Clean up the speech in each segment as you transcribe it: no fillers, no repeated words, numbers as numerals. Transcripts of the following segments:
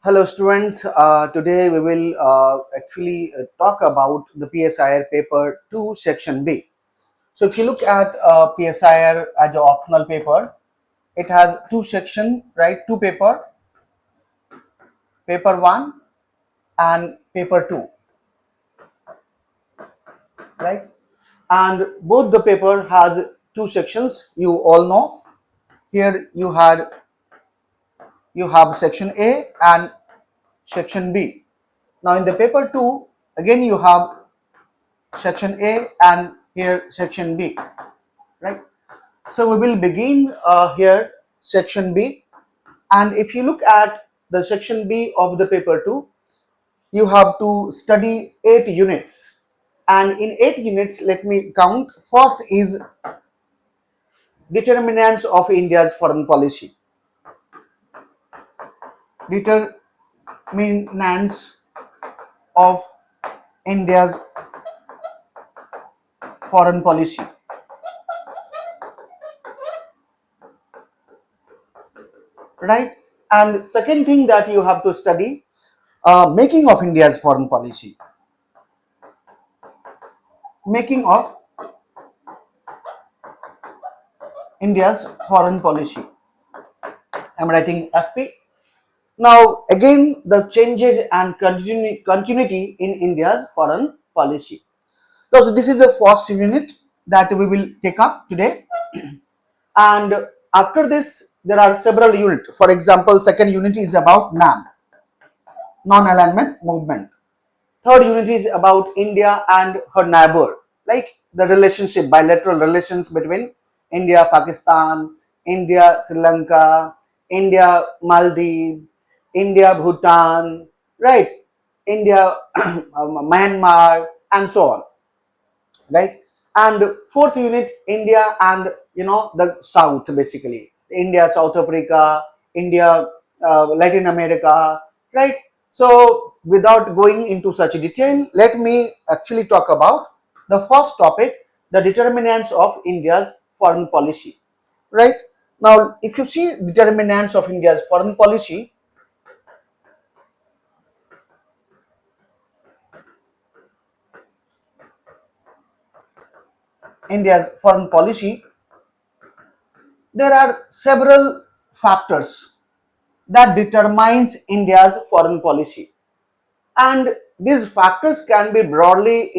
Hello students, today we will actually talk about the PSIR paper 2 section B. So if you look at PSIR as an optional paper, it has two sections, right? Two paper 1 and paper 2, right? And both the paper has two sections, you all know. Here you have section A and section B. Now in the paper 2, again you have section A and here section B, right? So we will begin here section B, and if you look at the section B of the paper 2, you have to study 8 units, and in 8 units let me count. First is determinants of India's foreign policy. Determinants of India's foreign policy, right? And second thing that you have to study, making of India's foreign policy. Making of India's foreign policy. I'm writing FP. Now again the changes and continuity in India's foreign policy. So this is the first unit that we will take up today, and after this there are several units. For example, second unit is about NAM, non-alignment movement. Third unit is about India and her neighbor, like the relationship, bilateral relations between India, Pakistan, India, Sri Lanka, India, Maldives, India, Bhutan, right? India, Myanmar, and so on, right? And fourth unit, India and the South, basically India, South Africa, India, Latin America, right? So without going into such detail, let me actually talk about the first topic, the determinants of India's foreign policy, right? Now if you see determinants of India's foreign policy, there are several factors that determines India's foreign policy, and these factors can be broadly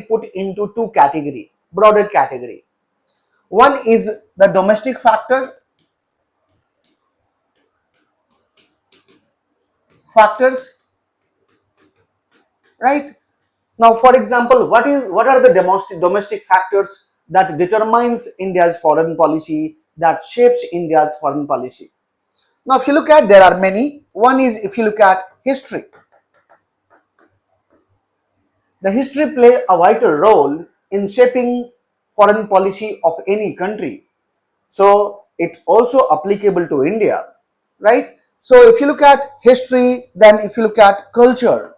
put into two broader category. One is the domestic factors, right? Now for example, what are the domestic factors that determines India's foreign policy, that shapes India's foreign policy? Now if you look at, there are many. One is, if you look at history, the history play a vital role in shaping foreign policy of any country. So it also applicable to India, right? So if you look at history, then if you look at culture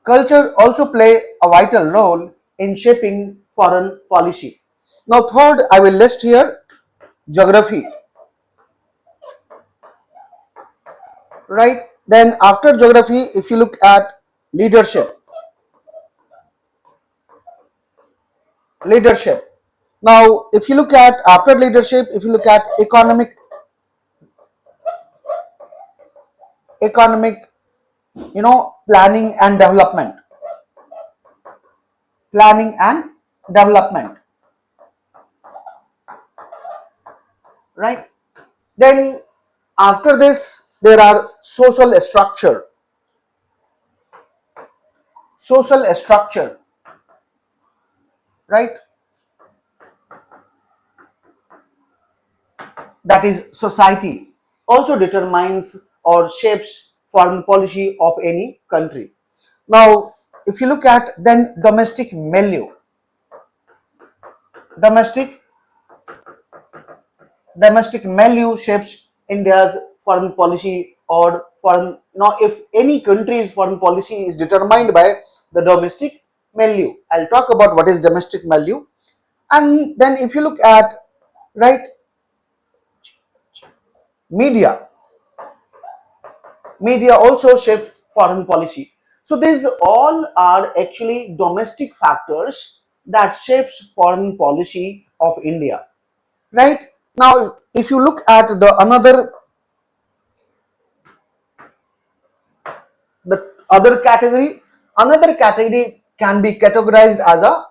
also play a vital role in shaping foreign policy. Now third, I will list here geography, right? Then after geography, if you look at leadership. Now if you look at, after leadership, if you look at economic planning and development, right? Then after this there are social structure, right? That is, society also determines or shapes foreign policy of any country. Now if you look at, then domestic milieu shapes India's foreign policy, or foreign, if any country's foreign policy is determined by the domestic milieu. I'll talk about what is domestic milieu. And then if you look at, right, Media. Media also shapes foreign policy. So these all are actually domestic factors that shapes foreign policy of India. Right? Now, if you look at the other category, another category can be categorized as a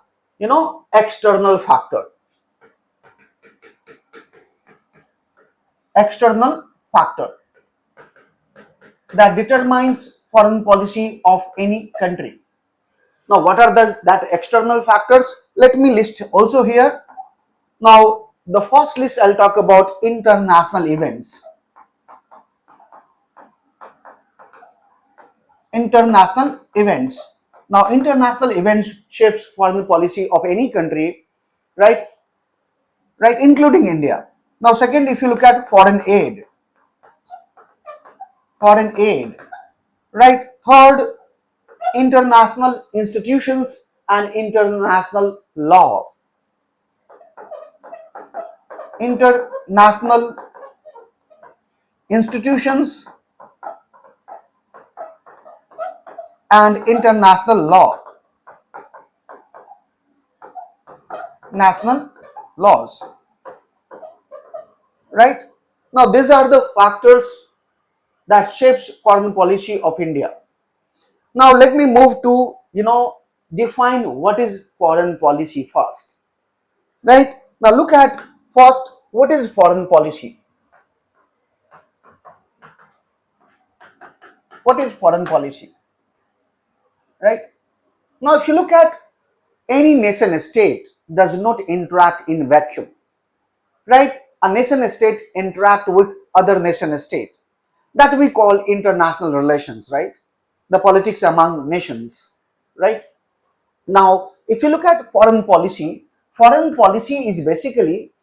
external factor. External factor that determines foreign policy of any country. Now, what are that external factors? Let me list also here. Now, the first list I'll talk about international events. International events. Now, international events shapes foreign policy of any country, right? Right, including India. Now, second, if you look at foreign aid, right? Third, international institutions and international law. International institutions and international law. National laws. Right? Now, these are the factors that shapes foreign policy of India. Now, let me move to, define what is foreign policy first. Right? Now, look at first, what is foreign policy? What is foreign policy? Right? Now, if you look at any nation state does not interact in vacuum. Right? A nation state interact with other nation state. That we call international relations, right? The politics among nations, right? Now, if you look at foreign policy is basically,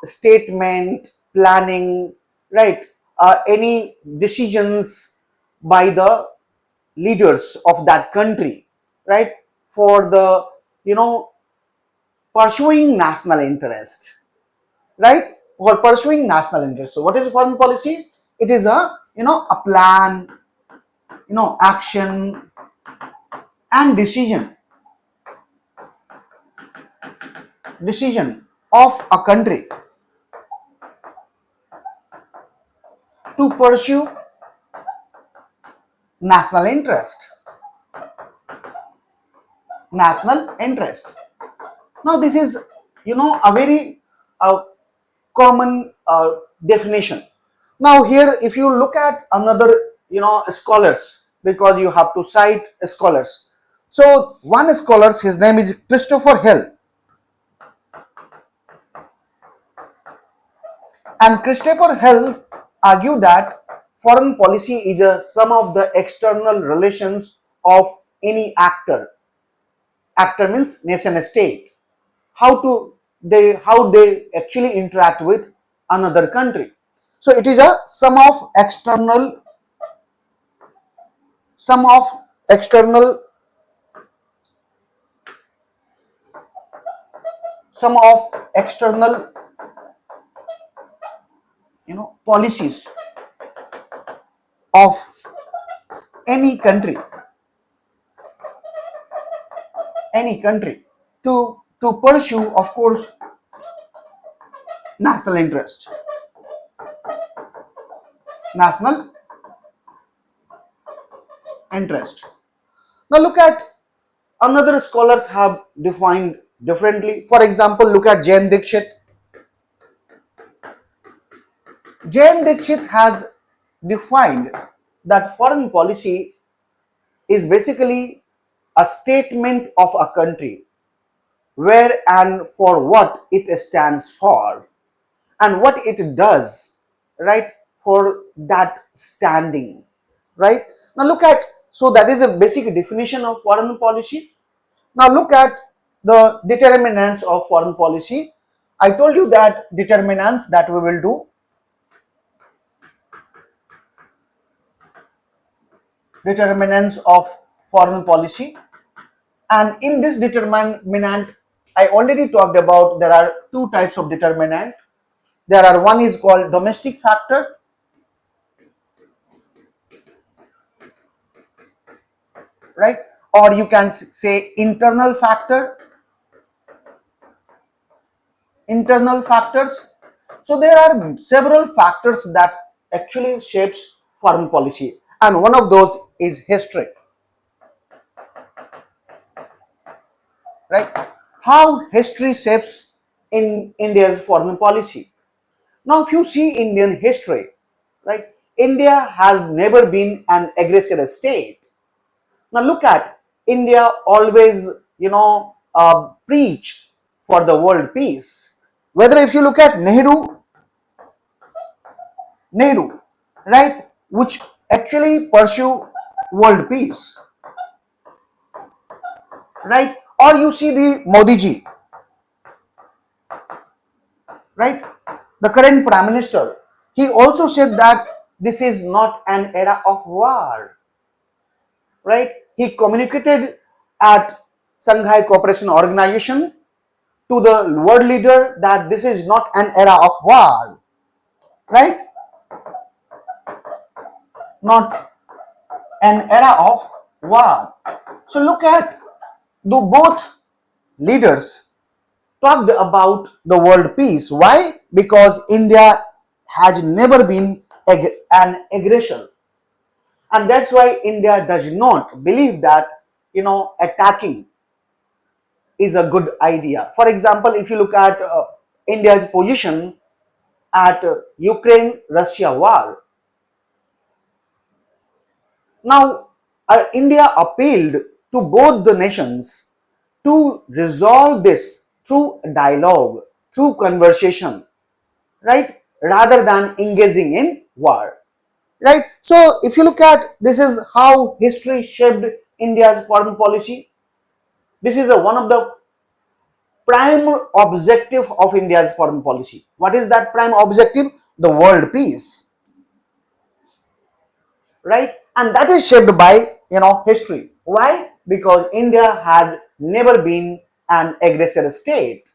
statement, planning, right? Any decisions by the leaders of that country, right? For the, pursuing national interest, right? For pursuing national interest. So, what is foreign policy? It is a plan, action and decision of a country to pursue national interest. National interest. Now, this is, a very common definition. Now, here, if you look at another, scholars, because you have to cite scholars. So, one scholar, his name is Christopher Hill. And Christopher Hill argue that foreign policy is a sum of the external relations of any actor. Actor means nation state. How they actually interact with another country. So it is a sum of external policies of any country to pursue, of course, national interest. National interest. Now look at another scholars have defined differently. For example, look at Jain Dixit. Jain Dixit has defined that foreign policy is basically a statement of a country where and for what it stands for and what it does, right, for that standing, right? Now look at, so that is a basic definition of foreign policy. Now look at the determinants of foreign policy. I told you that determinants that we will do. Determinants of foreign policy. And in this determinant, I already talked about there are two types of determinant. There are, one is called domestic factor right? Or you can say internal factor, internal factors. So there are several factors that actually shapes foreign policy, and one of those is history, right? How history shapes in India's foreign policy. Now, if you see Indian history, right, India has never been an aggressor state. Now, look at India always, preach for the world peace. Whether if you look at Nehru, right, which actually pursue world peace, right, or you see the Modi ji, right, the current prime minister, he also said that this is not an era of war, right? He communicated at Shanghai Cooperation Organization to the world leader that this is not an era of war, right? Not an era of war. So look at the both leaders talked about the world peace. Why? Because India has never been an aggressor, and that's why India does not believe that attacking is a good idea. For example, if you look at India's position at Ukraine-Russia war, now India appealed to both the nations to resolve this through dialogue, through conversation, right? Rather than engaging in war, right? So if you look at, this is how history shaped India's foreign policy. This is one of the prime objective of India's foreign policy. What is that prime objective? The world peace, right? And that is shaped by history. Why? Because India had never been an aggressor state.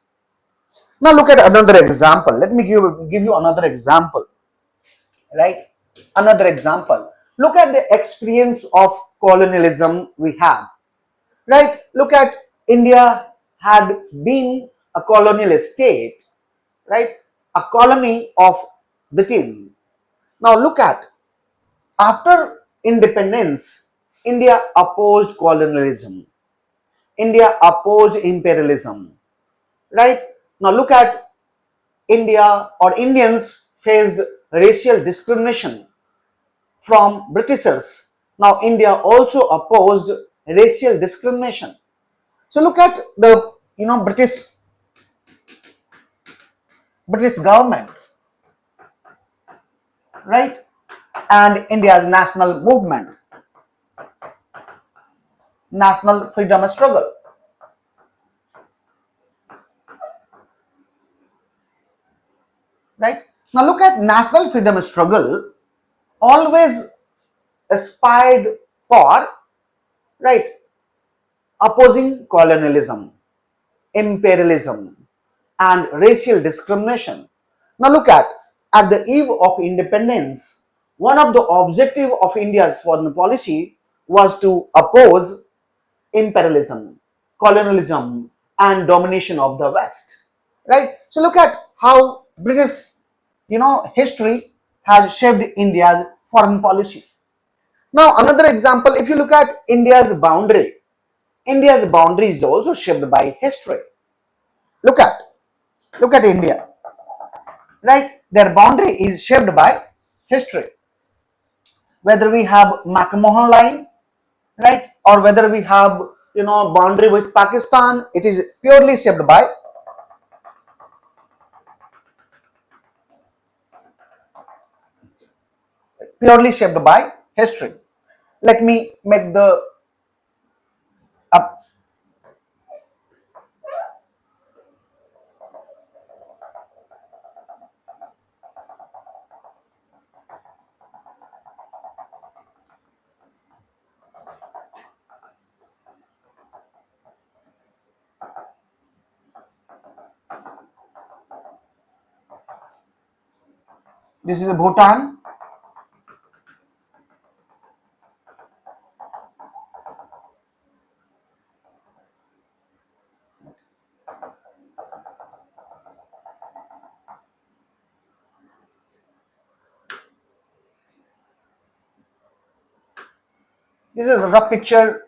Now look at another example. Let me give you another example, right? Another example. Look at the experience of colonialism we have, right? Look at India had been a colonial state, right? A colony of Britain. Now look at, after independence, India opposed colonialism. India opposed imperialism, right? Now look at India, or Indians faced racial discrimination from Britishers. Now India also opposed racial discrimination. So look at the British government, right? And India's national movement, national freedom struggle, right? Now look at national freedom struggle always aspired for, right, opposing colonialism, imperialism, and racial discrimination. Now look at the eve of independence, one of the objectives of India's foreign policy was to oppose imperialism, colonialism, and domination of the West. Right? So look at how British, history has shaped India's foreign policy. Now, another example, if you look at India's boundary is also shaped by history. Look at, look at India, right? Their boundary is shaped by history. Whether we have McMahon line, right, or whether we have boundary with Pakistan, it is purely shaped by history. Let me make the up. This is Bhutan, This is a rough picture,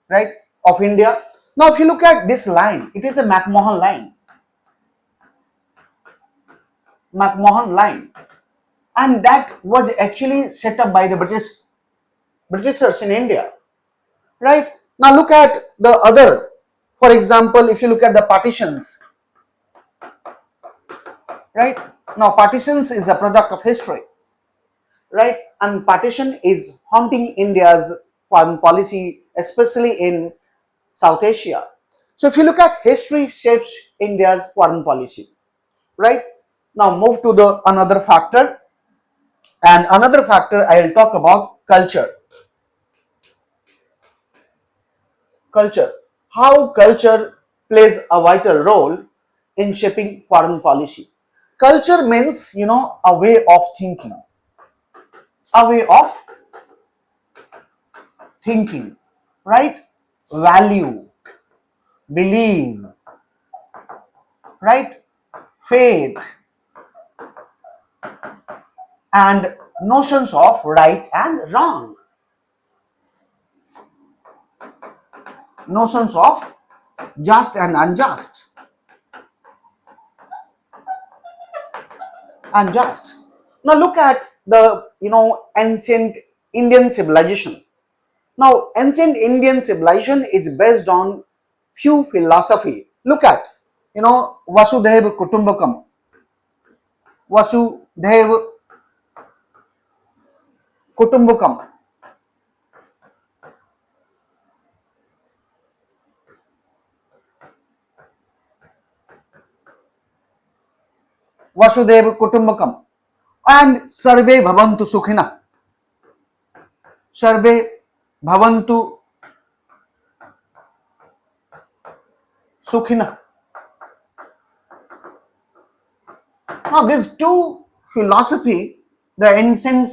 right, of India. Now, if you look at this line, it is a McMahon line. McMahon line, and that was actually set up by the Britishers in India, right? Now look at the other. For example, if you look at the partitions, right? Now partitions is a product of history, right? And partition is haunting India's foreign policy, especially in South Asia. So if you look at history shapes India's foreign policy, right? Now move to the another factor, and another factor I will talk about culture. Culture. How culture plays a vital role in shaping foreign policy. Culture means, a way of thinking, a way of thinking, right? Value, belief, right? Faith, and notions of right and wrong, notions of just and unjust. Now look at the ancient Indian civilization. Now ancient Indian civilization is based on few philosophy. Look at Vasudhaiva Kutumbakam. Vasudhaiva Kutumbakam. Vasudhaiva Kutumbakam. And Sarve Bhavantu Sukhina. Sarve Bhavantu Sukhina. Now these two philosophy, the ancient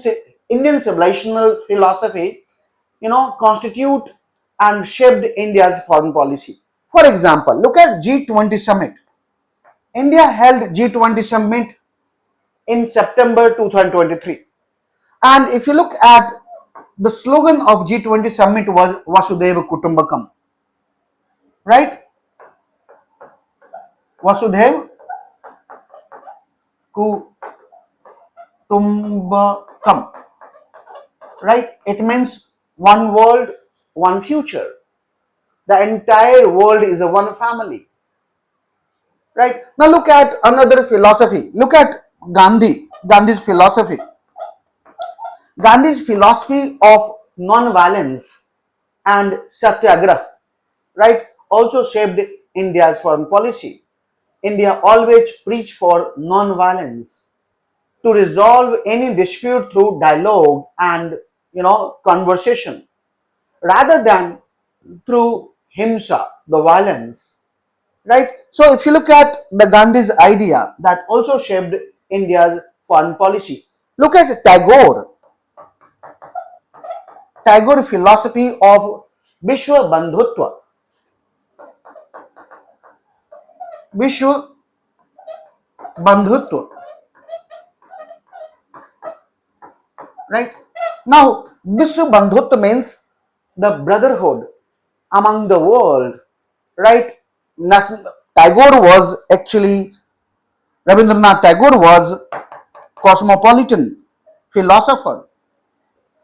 Indian civilizational philosophy, constitute and shaped India's foreign policy. For example, look at G20 summit. India held G20 summit in September 2023. And if you look at the slogan of G20 summit was Vasudhaiva Kutumbakam, right? Vasudhaiva Kutumbakam, right? It means one world, one future. The entire world is a one family, right? Now look at another philosophy. Look at Gandhi's philosophy. Gandhi's philosophy of non-violence and satyagraha, right, also shaped India's foreign policy. India always preached for non-violence to resolve any dispute through dialogue and conversation rather than through himsa, the violence, right? So if you look at the Gandhi's idea, that also shaped India's foreign policy. Look at Tagore philosophy of Vishwa Bandhutva. Vishwa Bandhutva, right? Now, Vishwa Bandhutva means the brotherhood among the world, right? Tagore was actually, Rabindranath Tagore was cosmopolitan philosopher,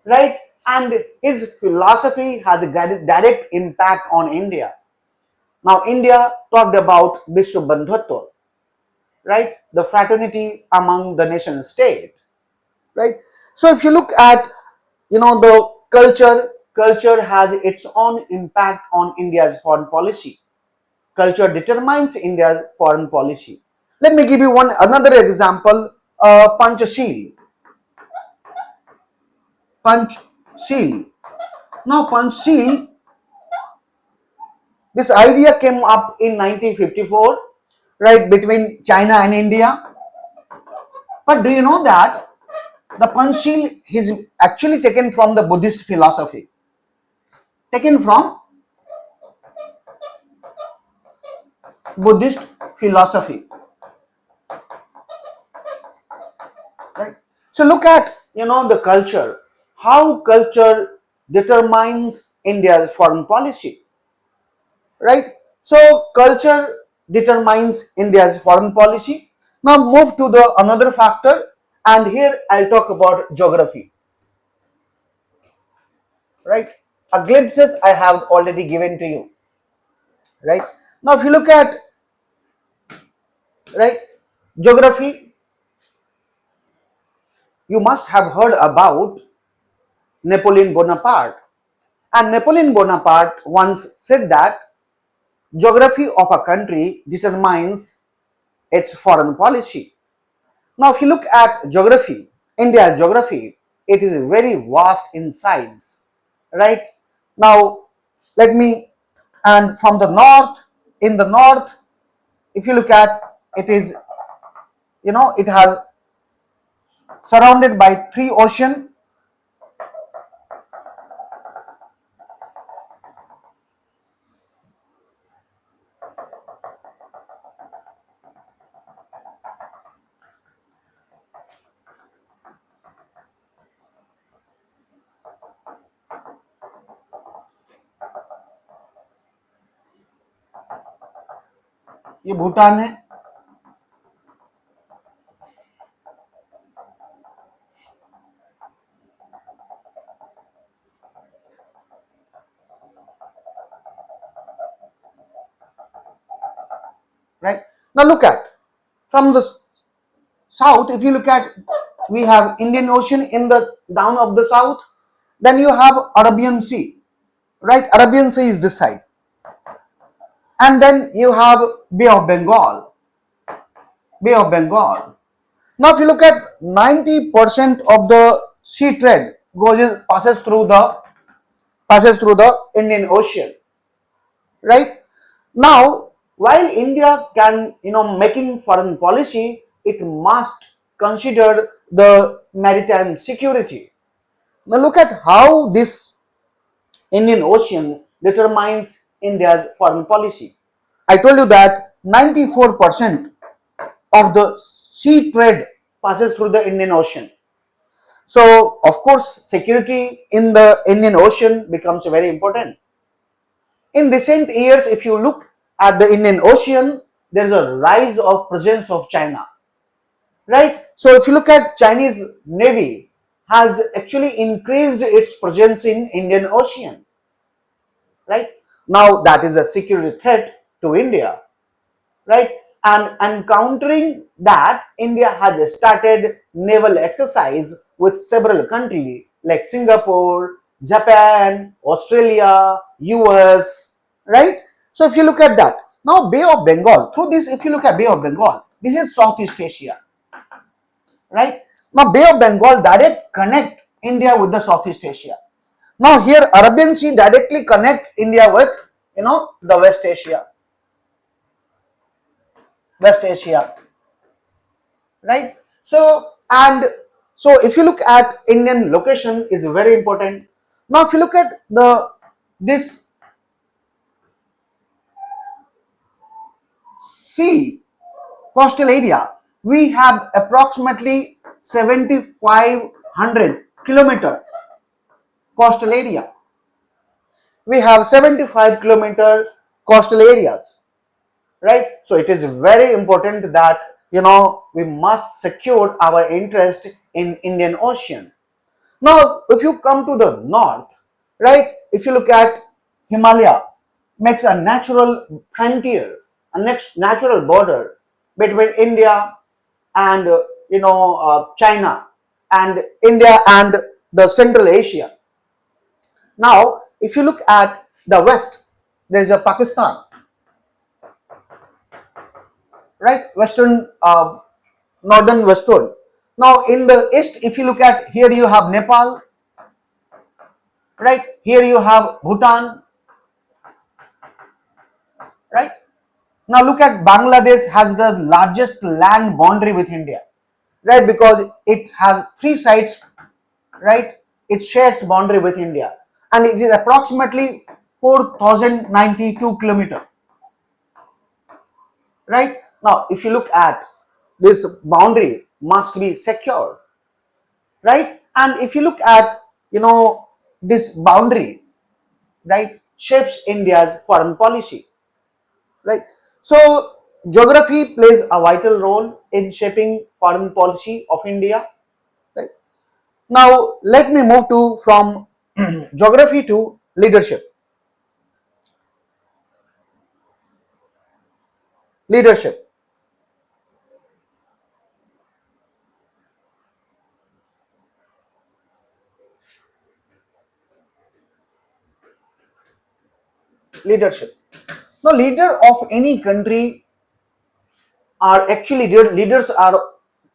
right? And his philosophy has a direct impact on India. Now, India talked about Vishwa Bandhutva, right? The fraternity among the nation state, right? So if you look at the culture has its own impact on India's foreign policy. Culture determines India's foreign policy. Let me give you another example. Panchashil. Panchashil. Now Panchashil, this idea came up in 1954, right, between China and India. But do you know that the Panchashil is actually taken from the Buddhist philosophy? Taken from Buddhist philosophy, right? So look at the culture, how culture determines India's foreign policy, right? So culture determines India's foreign policy. Now move to the another factor, and here I'll talk about geography, right? A glimpses I have already given to you, right? Now if you look at, right, geography, you must have heard about Napoleon Bonaparte. And Napoleon Bonaparte once said that geography of a country determines its foreign policy. Now, if you look at geography, India's geography, it is very vast in size, right? Now, let me, and from the north, in the north, if you look at, it is, it has surrounded by three oceans. ये भूटान है, right? Now look at, from the south, if you look at, we have Indian Ocean in the down of the south, then you have Arabian Sea, right? Arabian Sea is this side, and then you have Bay of Bengal, Bay of Bengal. Now if you look at 90% of the sea trade passes through the Indian Ocean, right? Now, while India can, making foreign policy, it must consider the maritime security. Now look at how this Indian Ocean determines India's foreign policy. I told you that 94% of the sea trade passes through the Indian Ocean. So, of course, security in the Indian Ocean becomes very important. In recent years, if you look at the Indian Ocean, there is a rise of presence of China, right? So if you look at Chinese Navy has actually increased its presence in Indian Ocean, right? Now that is a security threat to India, right? And countering that, India has started naval exercise with several countries like Singapore, Japan, Australia, US, right? So if you look at that, now Bay of Bengal, through this, if you look at Bay of Bengal, this is Southeast Asia, right? Now Bay of Bengal direct connect India with the Southeast Asia. Now here Arabian Sea directly connect India with, the West Asia, right? So, and so if you look at Indian location is very important. Now if you look at this sea coastal area, we have approximately 7,500 kilometer coastal area. We have 75-kilometer coastal areas, right? So it is very important that, we must secure our interest in Indian Ocean. Now, if you come to the north, right, if you look at Himalaya, makes a natural frontier, a next natural border between India and, China, and India and the Central Asia. Now, if you look at the west, there is a Pakistan, right, northern western. Now, in the east, if you look at, here you have Nepal, right, here you have Bhutan, right. Now look at Bangladesh has the largest land boundary with India, right, because it has three sides, right, it shares boundary with India, and it is approximately 4,092 kilometers, right. Now if you look at this boundary must be secure, right. And if you look at, this boundary, right, shapes India's foreign policy, right? So geography plays a vital role in shaping foreign policy of India, right? Now let me move to from geography to leadership. Leadership. Leadership. Now, leader of any country are actually leaders are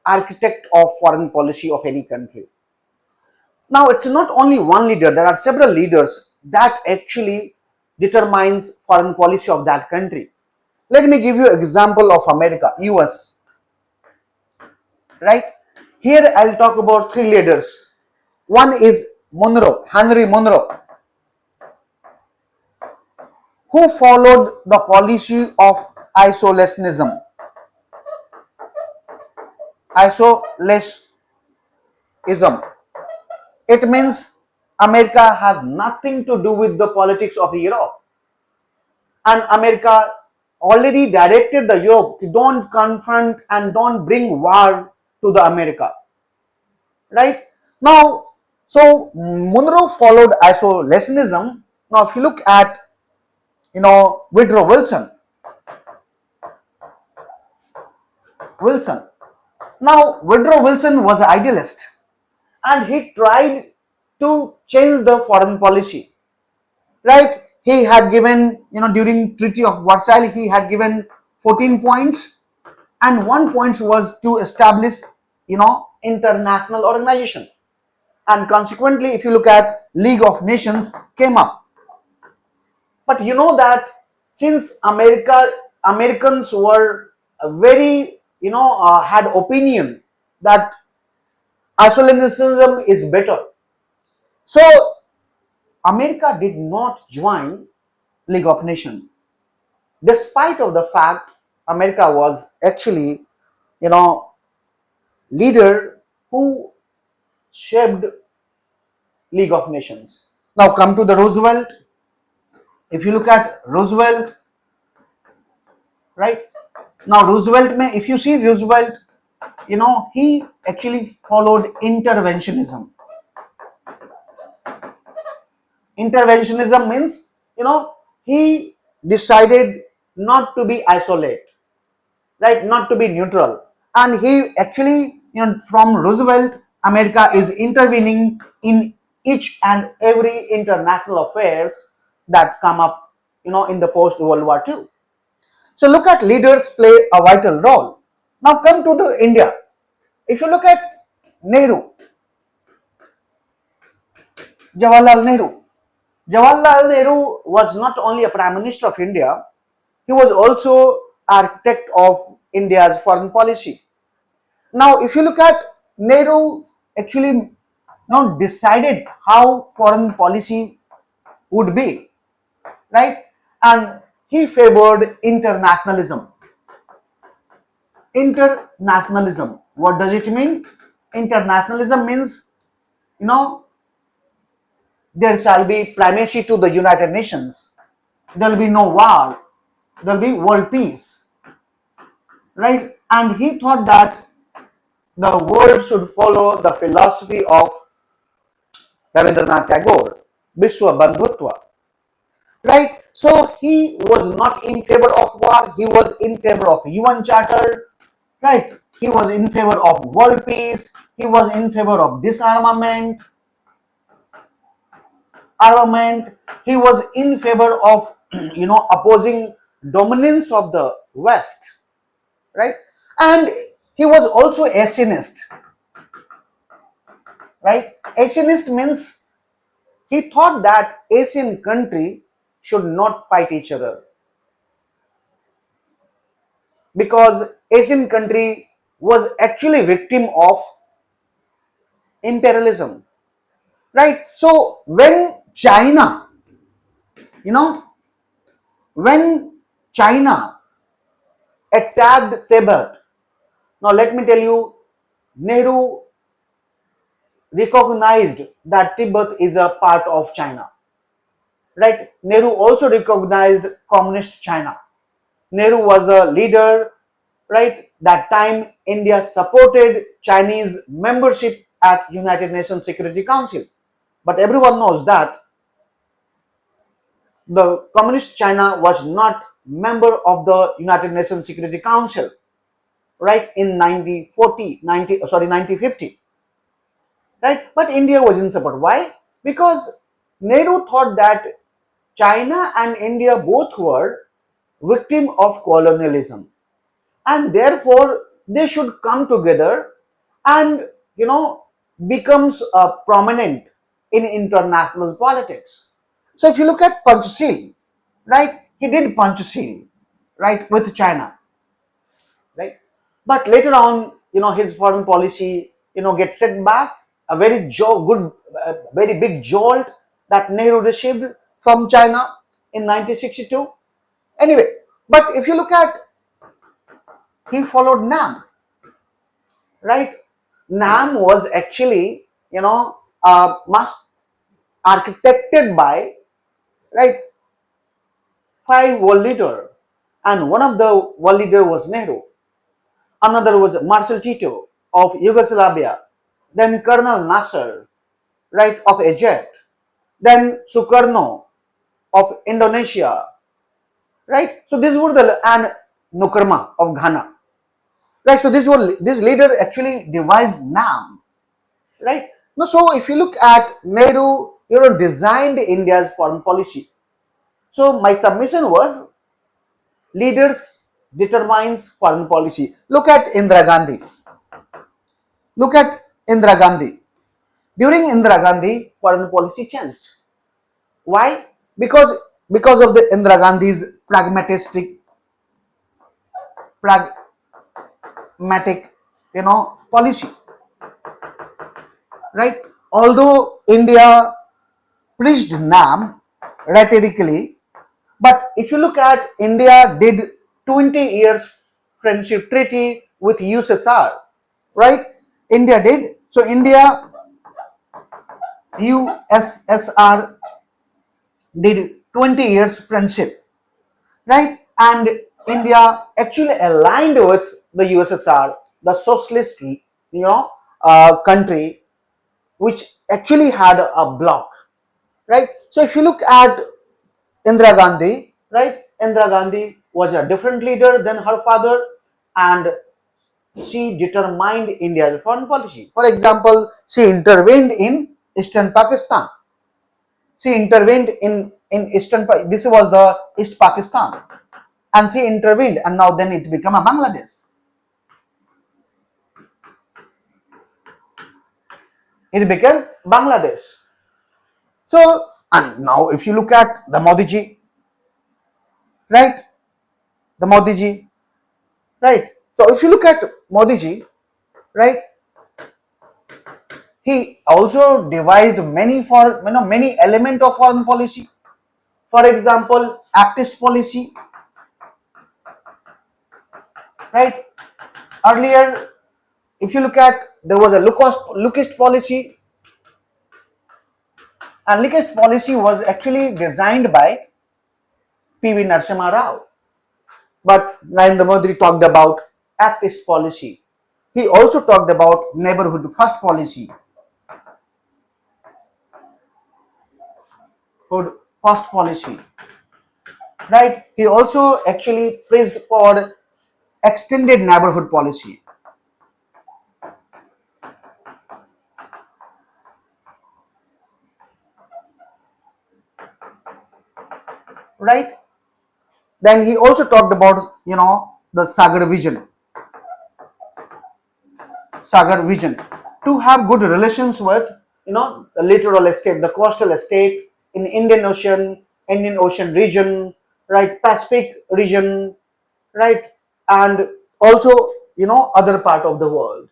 architect of foreign policy of any country. Now, it's not only one leader, there are several leaders that actually determines foreign policy of that country. Let me give you example of America, US, right? Here I'll talk about three leaders. One is Monroe, Henry Monroe, who followed the policy of isolationism. Isolationism. It means America has nothing to do with the politics of Europe. And America already directed the Europe to don't confront and don't bring war to the America. Right? Now, so Monroe followed isolationism. Now, if you look at, Woodrow Wilson. Now, Woodrow Wilson was an idealist and he tried to change the foreign policy, right? He had given, during Treaty of Versailles, he had given 14 points, and one point was to establish, international organization. And consequently, if you look at League of Nations came up. But you know that since Americans were very, had opinion that isolationism is better. So America did not join League of Nations, despite of the fact America was actually, leader who shaped League of Nations. Now come to the Roosevelt. If you look at Roosevelt, right? Now Roosevelt, if you see Roosevelt, he actually followed interventionism. Interventionism means, he decided not to be isolate, right? Not to be neutral. And he actually, from Roosevelt, America is intervening in each and every international affairs that come up, in the post World War II. So look at leaders play a vital role. Now come to the India. If you look at Nehru, Jawaharlal Nehru. Jawaharlal Nehru was not only a Prime Minister of India, he was also architect of India's foreign policy. Now, if you look at Nehru, actually now decided how foreign policy would be, right? And he favored internationalism. Internationalism. What does it mean? Internationalism means, there shall be primacy to the United Nations. There will be no war. There will be world peace, right? And he thought that the world should follow the philosophy of Rabindranath Tagore, Vishwa Bandhutva, right? So he was not in favor of war, he was in favor of UN Charter, right? He was in favor of world peace, he was in favor of disarmament, he was in favor of, opposing dominance of the West, right? And he was also Asianist, right? Asianist means he thought that Asian country should not fight each other because Asian country was actually victim of imperialism, right? So when China, you know, when China attacked Tibet, now let me tell you, Nehru recognized that Tibet is a part of China. Right? Nehru also recognized communist China. Nehru was a leader, right? That time India supported Chinese membership at United Nations Security Council. But everyone knows that the communist China was not member of the United Nations Security Council, right? In 1950, right? But India was in support. Why? Because Nehru thought that China and India both were victim of colonialism, and therefore they should come together and becomes prominent in international politics. So if you look at Panchashil, right, he did Panchashil, right, with China, right, but later on his foreign policy gets set back. A very very big jolt that Nehru received from China in 1962. Anyway, but if you look at, he followed Nam, right? Nam was actually, must architected by, right, 5 world leader, and one of the world leader was Nehru. Another was Marshal Tito of Yugoslavia, then Colonel Nasser, right, of Egypt, then Sukarno of Indonesia, right? So these were the, and Nkrumah of Ghana, right? So this leader actually devised Nam, right? Now, so if you look at Nehru, designed India's foreign policy. So my submission was leaders determines foreign policy. Look at Indira Gandhi. Look at Indira Gandhi. During Indira Gandhi, foreign policy changed. Why? Because of the Indira Gandhi's pragmatic, policy, right? Although India preached Nam rhetorically, but if you look at, India did 20 years friendship treaty with USSR, right? India did. So India, USSR did 20 years friendship, right? And India actually aligned with the USSR, the socialist, country, which actually had a bloc, right? So if you look at Indira Gandhi, right? Indira Gandhi was a different leader than her father, and she determined India's foreign policy. For example, she intervened in Eastern Pakistan. She intervened in Eastern. This was the East Pakistan, and she intervened, and now then it became a Bangladesh. It became Bangladesh. So, and now if you look at the Modi ji, right? The Modi ji, right? So if you look at Modi ji, right? He also devised many element of foreign policy. For example, activist policy, right? Earlier, if you look at, there was a lookist policy, and lookist policy was actually designed by P.V. Narasimha Rao. But Narendra Modi talked about activist policy. He also talked about neighborhood first policy, first policy, right? He also actually praised for extended neighborhood policy, right? Then he also talked about the Sagar vision, to have good relations with the littoral estate, the coastal estate in Indian Ocean region, right? Pacific region, right? And also other part of the world.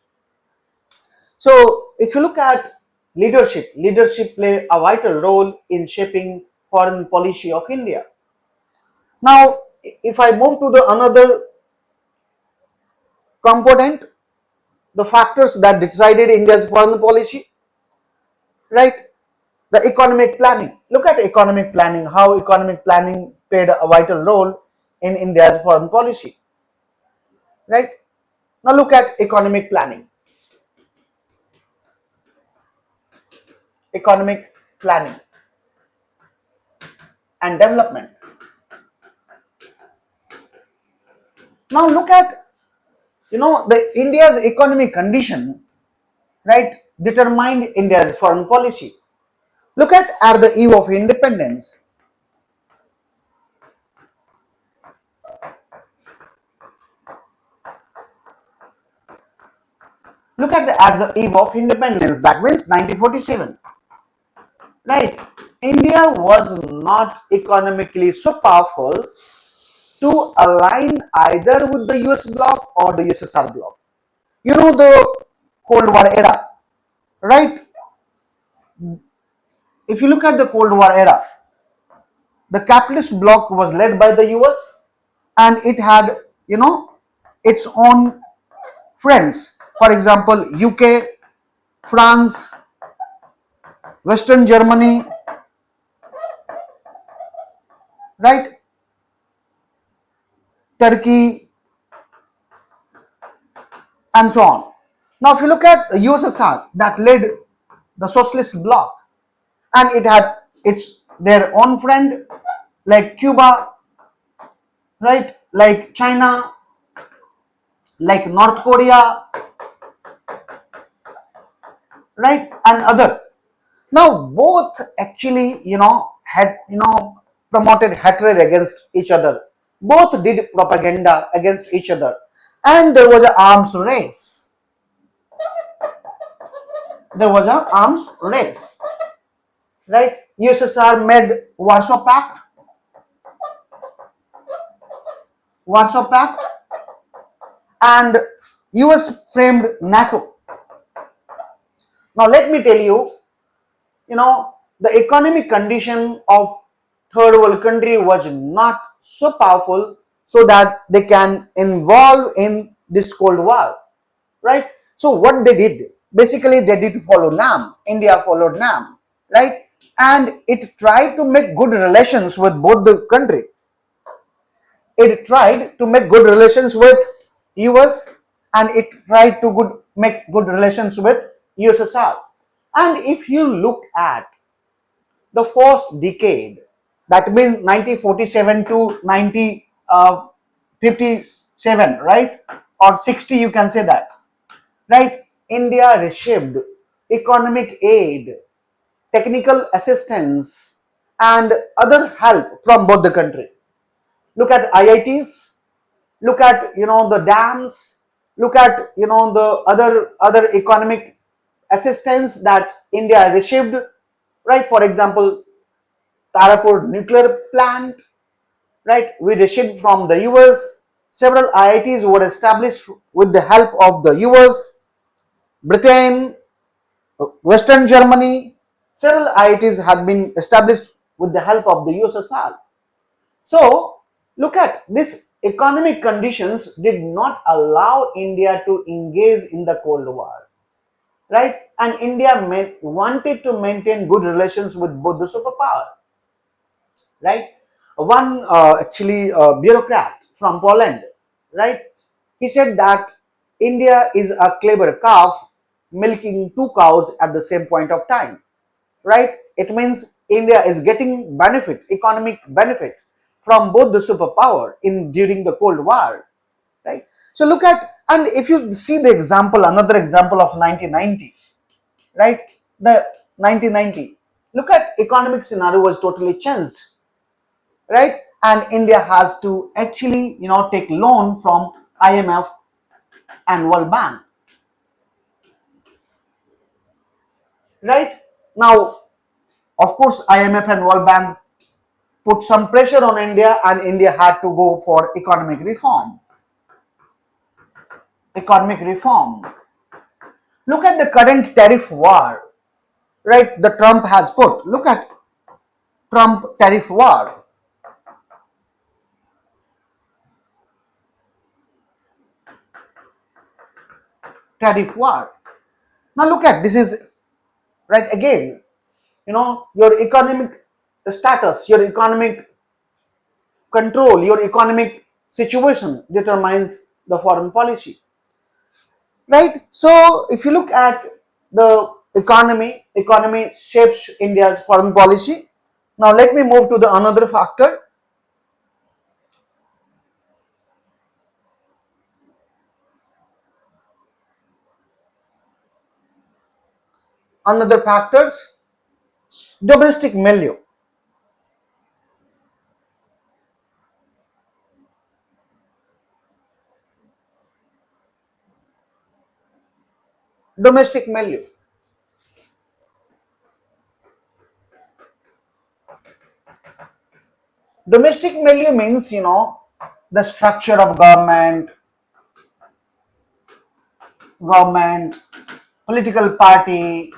So if you look at leadership play a vital role in shaping foreign policy of India. Now, if I move to the another component, the factors that decided India's foreign policy, right? The economic planning. Look at economic planning, how economic planning played a vital role in India's foreign policy, right? Now look at economic planning and development. Now look at, the India's economic condition, right, determined India's foreign policy. Look at the eve of independence. Look at the eve of independence. That means 1947. Right? India was not economically so powerful to align either with the US bloc or the USSR bloc. The Cold War era, right? If you look at the Cold War era, the capitalist bloc was led by the US, and it had, its own friends. For example, UK, France, Western Germany, right? Turkey, and so on. Now, if you look at the USSR that led the socialist bloc, and it had their own friend like Cuba, right? Like China, like North Korea, right? And other. Now, both actually, had, promoted hatred against each other. Both did propaganda against each other. And there was an arms race. There was an arms race, right? USSR made Warsaw Pact, and US framed NATO. Now let me tell you, the economic condition of third world country was not so powerful so that they can involve in this Cold War, right? So what they did, basically they did follow NAM. India followed NAM, right? And it tried to make good relations with both the country. It tried to make good relations with US, and it tried to make good relations with USSR. And if you look at the first decade, that means 1947 to 1957, right? Or 60, you can say that, right? India received economic aid, technical assistance, and other help from both the country. Look at IITs, look at, the dams, look at, the other economic assistance that India received, right? For example, Tarapur nuclear plant, right? We received from the US. Several IITs were established with the help of the US, Britain, Western Germany. Several IITs had been established with the help of the USSR. So, look at this, economic conditions did not allow India to engage in the Cold War, right? And India wanted to maintain good relations with both the superpower, right? One actually bureaucrat from Poland, right? He said that India is a clever calf milking two cows at the same point of time, right? It means India is getting economic benefit from both the superpower in during the Cold War, right? So look at, and if you see the example, another example of 1990, right? The 1990, look at economic scenario was totally changed, right? And India has to actually, take loan from IMF and World Bank, right? Now, of course, IMF and World Bank put some pressure on India, and India had to go for economic reform. Economic reform. Look at the current tariff war, right? The Trump has put. Look at Trump tariff war. Tariff war. Now look at this is right? Again, your economic status, your economic control, your economic situation determines the foreign policy, right? So if you look at the economy shapes India's foreign policy. Now let me move to the another factor. Another factors, domestic milieu. Domestic milieu. Domestic milieu means, the structure of government, political party,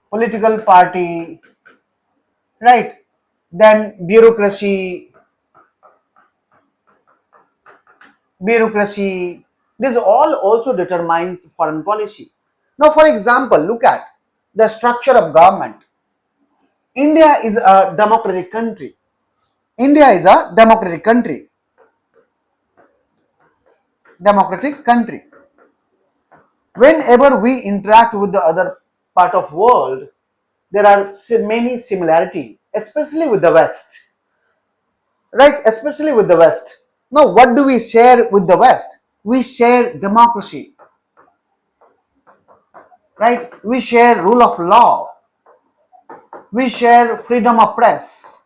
political party, right? Then bureaucracy. This all also determines foreign policy. Now, for example, look at the structure of government. India is a democratic country. India is a democratic country. Democratic country. Whenever we interact with the other part of world, there are many similarity, especially with the West, right? Especially with the West. Now, what do we share with the West? We share democracy, right? We share rule of law. We share freedom of press,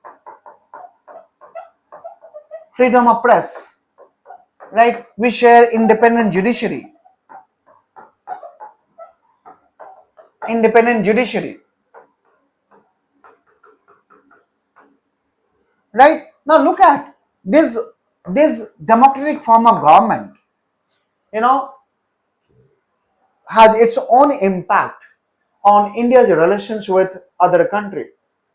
right? We share independent judiciary, right? Now look at this democratic form of government, you know, has its own impact on India's relations with other country.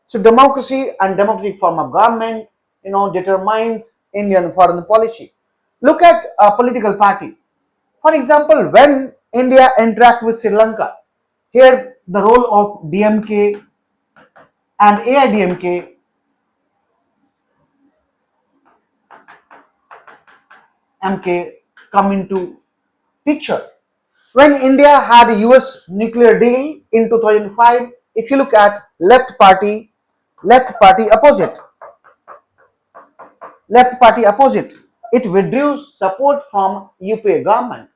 So democracy and democratic form of government, determines Indian foreign policy. Look at a political party. For example, when India interact with Sri Lanka, here the role of DMK and AIDMK MK come into picture. When India had a US nuclear deal in 2005, if you look at left party opposite, it withdrew support from UPA government.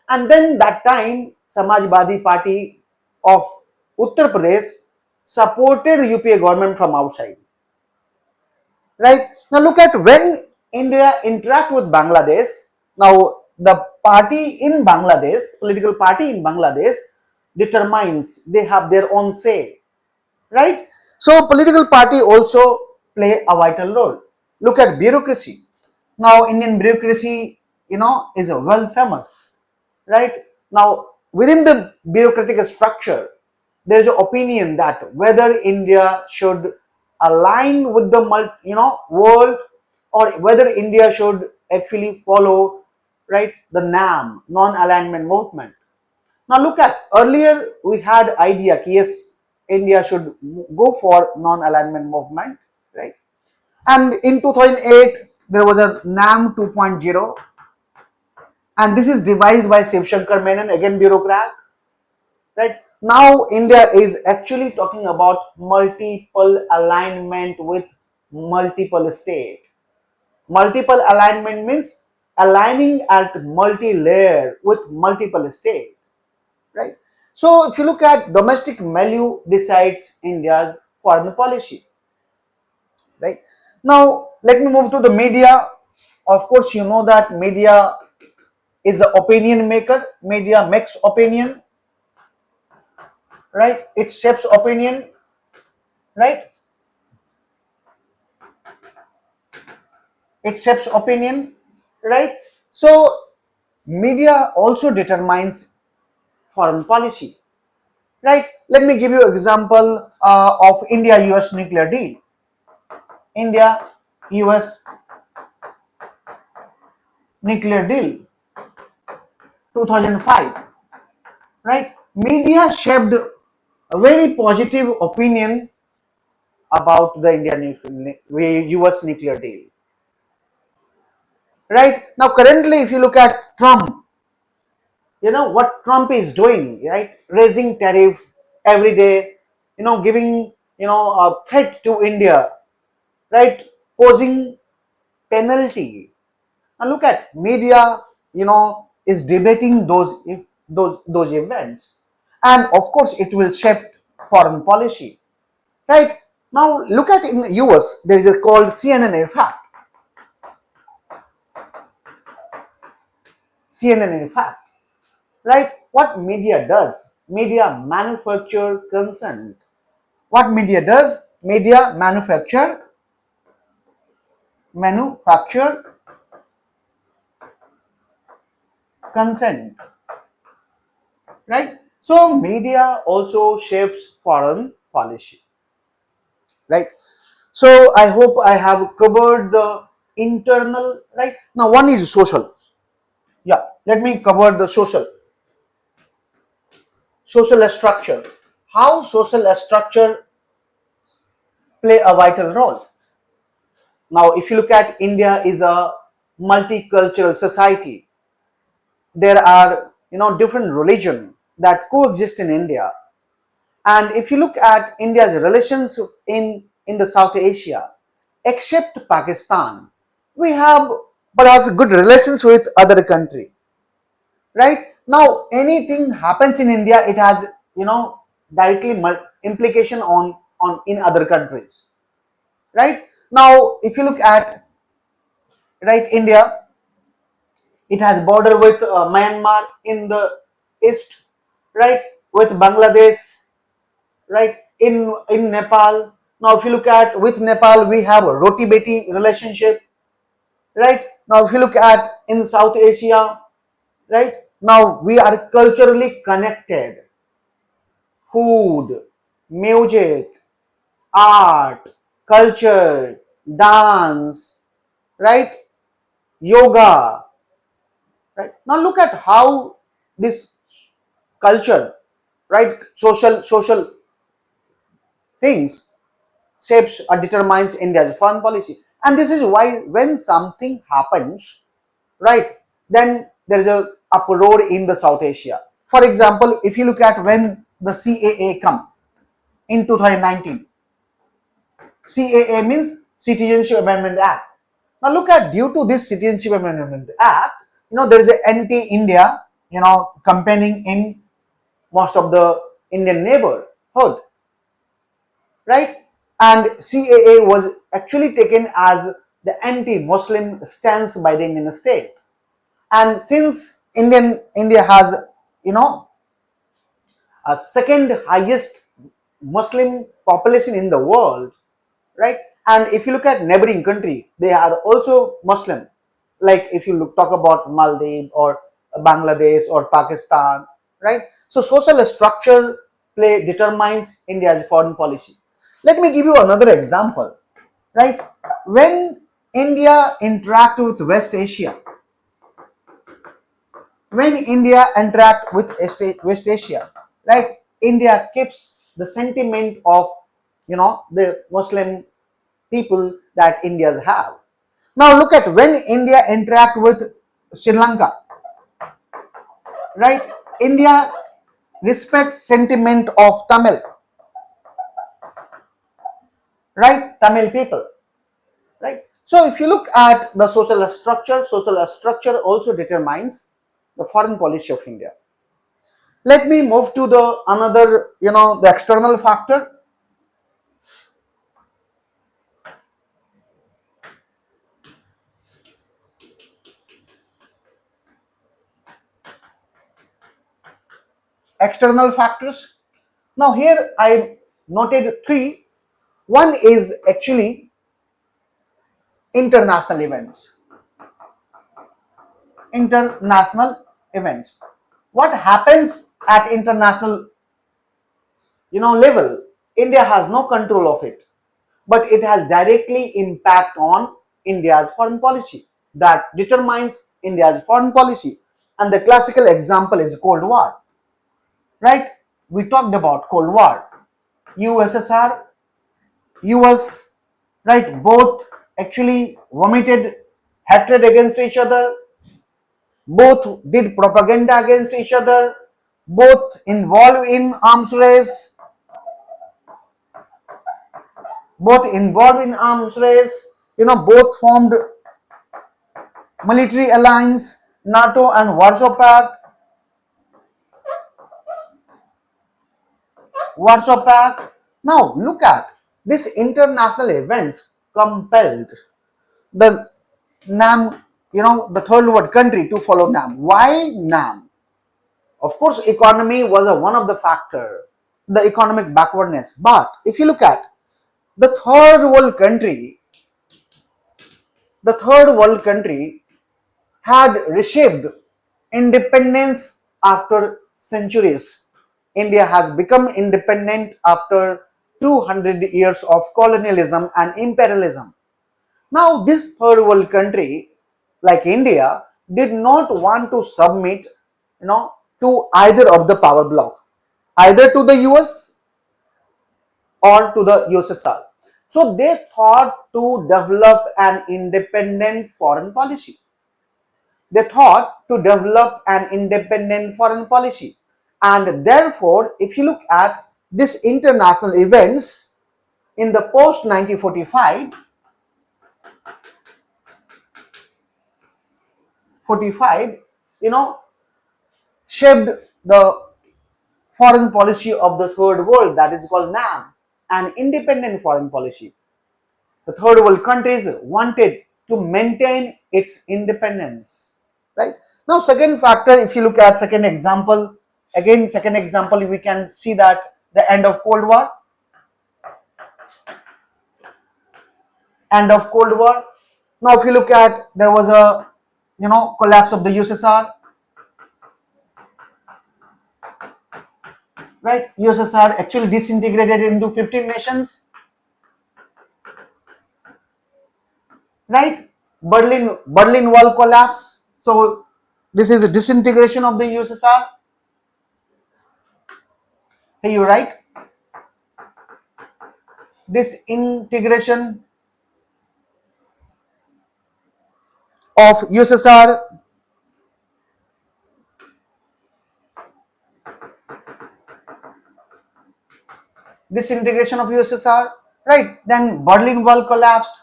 And then that time, Samajwadi Party of Uttar Pradesh supported UPA government from outside. Right? Now look at when India interact with Bangladesh. Now the political party in Bangladesh determines, they have their own say. Right? So political party also play a vital role. Look at bureaucracy. Now Indian bureaucracy, is a well famous, right? Now within the bureaucratic structure, there is an opinion that whether India should align with the world, or whether India should actually follow, right, the NAM, non-alignment movement. Now look at, earlier we had idea, yes, India should go for non-alignment movement, right? And in 2008 there was a NAM 2.0, and this is devised by Shiv Shankar Menon, again bureaucrat, right? Now India is actually talking about multiple alignment with multiple state. Multiple alignment means aligning at multi-layer with multiple state, right? So if you look at domestic milieu decides India's foreign policy, right? Now let me move to the media. Of course, you know that media is the opinion maker. Media makes opinion, right? It shapes opinion, right? It shapes opinion, right? So media also determines foreign policy, right? Let me give you example of India US nuclear deal. India US nuclear deal 2005. right? Media shaped a very positive opinion about the US nuclear deal, right? Now, currently, if you look at Trump, what Trump is doing, right? Raising tariff every day, giving, a threat to India, right? Posing penalty. Now look at media, is debating those events, and of course it will shape foreign policy, right? Now look at in the US, there is a called CNN effect. CNN effect, right? What media does? Media manufacture consent. What media does? Media manufacture consent, right? So media also shapes foreign policy, right? So I hope I have covered the internal, right? Now one is social. Yeah, let me cover the social structure. How social structure play a vital role. Now if you look at India is a multicultural society, there are different religion that coexist in India. And if you look at India's relations in the South Asia, except Pakistan, we have perhaps good relations with other country, right? Now anything happens in India, it has directly implication on in other countries, right? Now if you look at, right, India, it has border with Myanmar in the east, right, with Bangladesh, right, in Nepal. Now if you look at with Nepal, we have a roti beti relationship, right? Now if you look at in South Asia, right, now we are culturally connected. Food, music, art, culture, dance, right, yoga, right? Now look at how this culture, right, social things shapes or determines India's foreign policy. And this is why when something happens, right, then there is a uproar in the South Asia. For example, if you look at when the CAA come in 2019, CAA means Citizenship Amendment Act. Now look at, due to this Citizenship Amendment Act, there is an anti-India, campaigning in most of the Indian neighborhood, right? And CAA was actually taken as the anti-Muslim stance by the Indian state. And since India has, a second highest Muslim population in the world, right? And if you look at neighboring country, they are also Muslim. Like if you talk about Maldives or Bangladesh or Pakistan, right? So social structure play determines India's foreign policy. Let me give you another example, right? When India interact with West Asia, when India interact with West Asia, right? India keeps the sentiment of the Muslim people that Indians have. Now look at when India interact with Sri Lanka, right? India respects sentiment of Tamil, right? Tamil people, right? So if you look at the social structure also determines the foreign policy of India. Let me move to the another, the external factor. External factors. Now here I noted three. One is actually international events. International events. What happens at international, level? India has no control of it, but it has directly impact on India's foreign policy. That determines India's foreign policy. And the classical example is Cold War. right? We talked about Cold War, USSR, US, right? Both actually vomited hatred against each other, both did propaganda against each other, both involved in arms race, both formed military alliance, NATO and Warsaw Pact. Now look at this international events compelled the NAM, the third world country to follow NAM. Why NAM? Of course, economy was one of the factor, the economic backwardness. But if you look at the third world country, the third world country had received independence after centuries. India has become independent after 200 years of colonialism and imperialism. Now, this third world country, like India, did not want to submit, to either of the power bloc, either to the US or to the USSR. So they thought to develop an independent foreign policy. They thought to develop an independent foreign policy. And therefore, if you look at this international events in the post 1945, 45, shaped the foreign policy of the third world, that is called NAM, an independent foreign policy. The third world countries wanted to maintain its independence, right? Now, second factor, if you look at second example, again, second example, we can see that the end of Cold War, end of Cold War. Now, if you look at, there was a, collapse of the USSR, right? USSR actually disintegrated into 15 nations, right? Berlin Wall collapse. So this is a disintegration of the USSR. Hey, you right? Disintegration of USSR. Disintegration of USSR, right? Then Berlin Wall collapsed,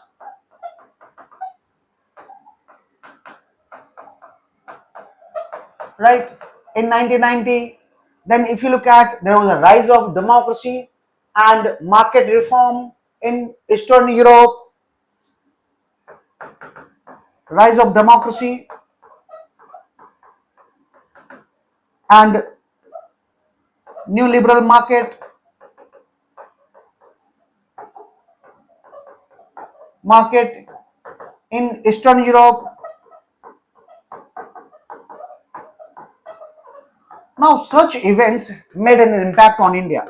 right? In 1990. Then if you look at, there was a rise of democracy and market reform in Eastern Europe, rise of democracy and new liberal market in Eastern Europe. Now such events made an impact on India,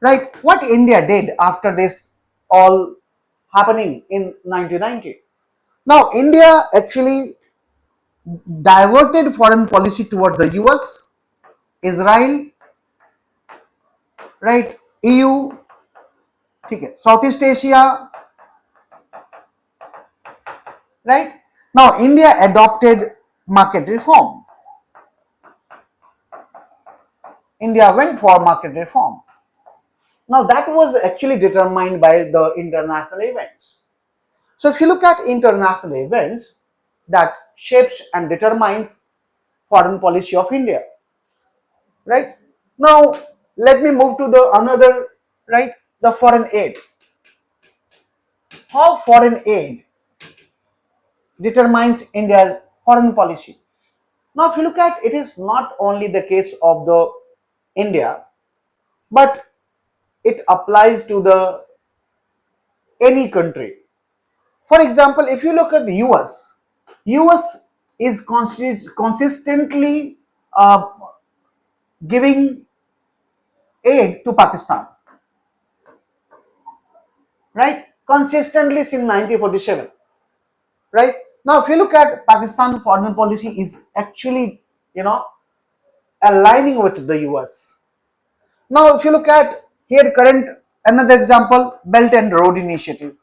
right? What India did after this all happening in 1990. Now India actually diverted foreign policy towards the US, Israel, right? EU, okay, Southeast Asia, right? Now India adopted market reform. India went for market reform. Now that was actually determined by the international events. So if you look at international events that shapes and determines foreign policy of India, right? Now let me move to the another, right? The foreign aid. How foreign aid determines India's foreign policy. Now, if you look at, it is not only the case of the India, but it applies to the any country. For example, if you look at the US is consistently giving aid to Pakistan, right? Consistently since 1947, right? Now, if you look at Pakistan foreign policy is actually, you know, aligning with the US. Now, if you look at here current another example, Belt and Road Initiative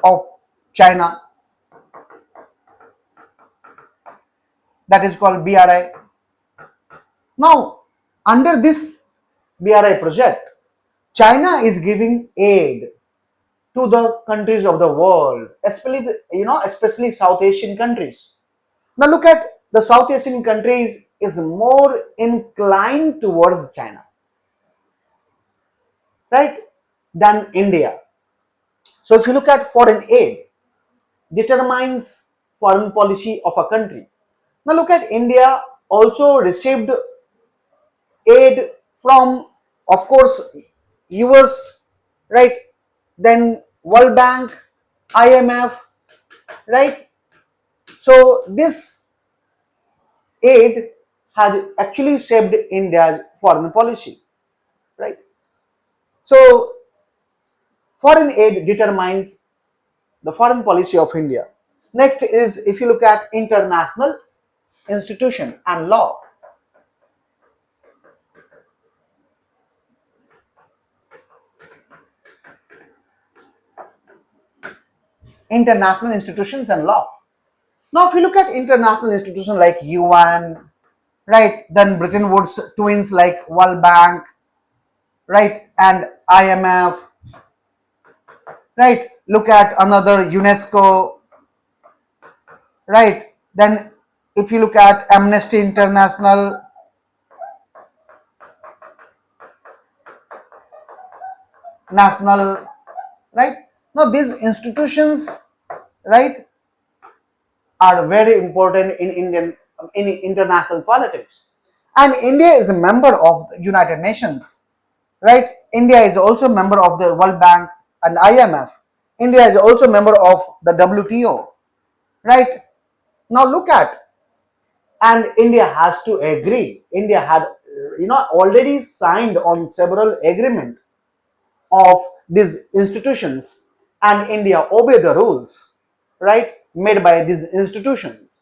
of China, that is called BRI. Now, under this BRI project, China is giving aid to the countries of the world, especially especially South Asian countries. Now look at the South Asian countries is more inclined towards China, right, than India. So if you look at foreign aid, determines foreign policy of a country. Now look at India also received aid from, of course, US, right? Then World Bank, IMF, right? So this aid has actually shaped India's foreign policy, right? So foreign aid determines the foreign policy of India. Next is if you look at international institution and law. International institutions and law. Now, if you look at international institutions like UN, right, then Bretton Woods twins like World Bank, right, and IMF, right, look at another UNESCO, right, then if you look at Amnesty International, national, right. Now, these institutions, right, are very important in international politics. And India is a member of the United Nations, right? India is also a member of the World Bank and IMF. India is also a member of the WTO, right? Now look at, and India has to agree. India had, already signed on several agreement of these institutions, and India obey the rules, right, made by these institutions,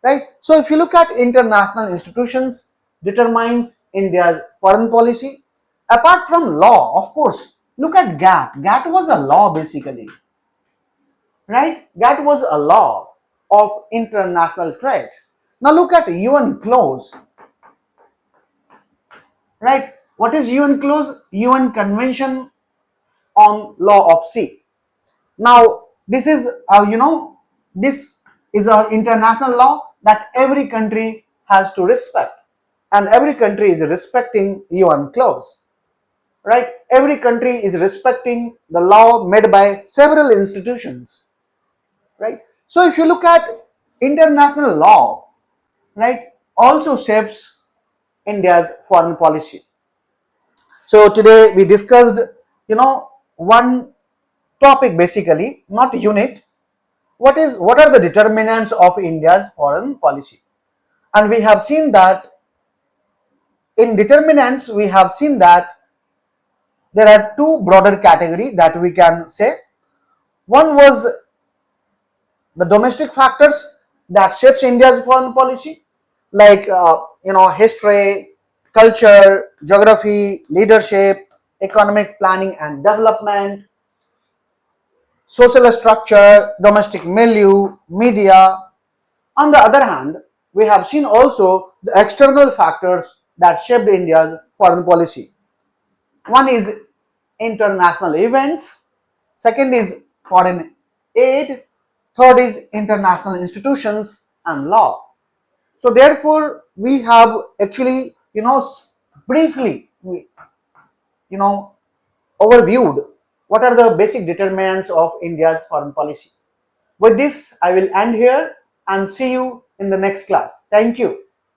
right? So if you look at international institutions, determines India's foreign policy. Apart from law, of course, look at GATT. GATT was a law basically, right? GATT was a law of international trade. Now look at UN clause, right? What is UN clause? UN Convention on Law of Sea. Now, this is, this is an international law that every country has to respect, and every country is respecting UN clause, right? Every country is respecting the law made by several institutions, right? So, if you look at international law, right, also shapes India's foreign policy. So, today we discussed, one topic basically, not unit. What are the determinants of India's foreign policy? And we have seen that in determinants we have seen that there are two broader categories that we can say. One was the domestic factors that shapes India's foreign policy, like history, culture, geography, leadership, economic planning and development, social structure, domestic milieu, media. On the other hand, we have seen also the external factors that shaped India's foreign policy. One is international events, second is foreign aid, third is international institutions and law. So therefore, we have actually, briefly, overviewed what are the basic determinants of India's foreign policy. With this, I will end here and see you in the next class. Thank you.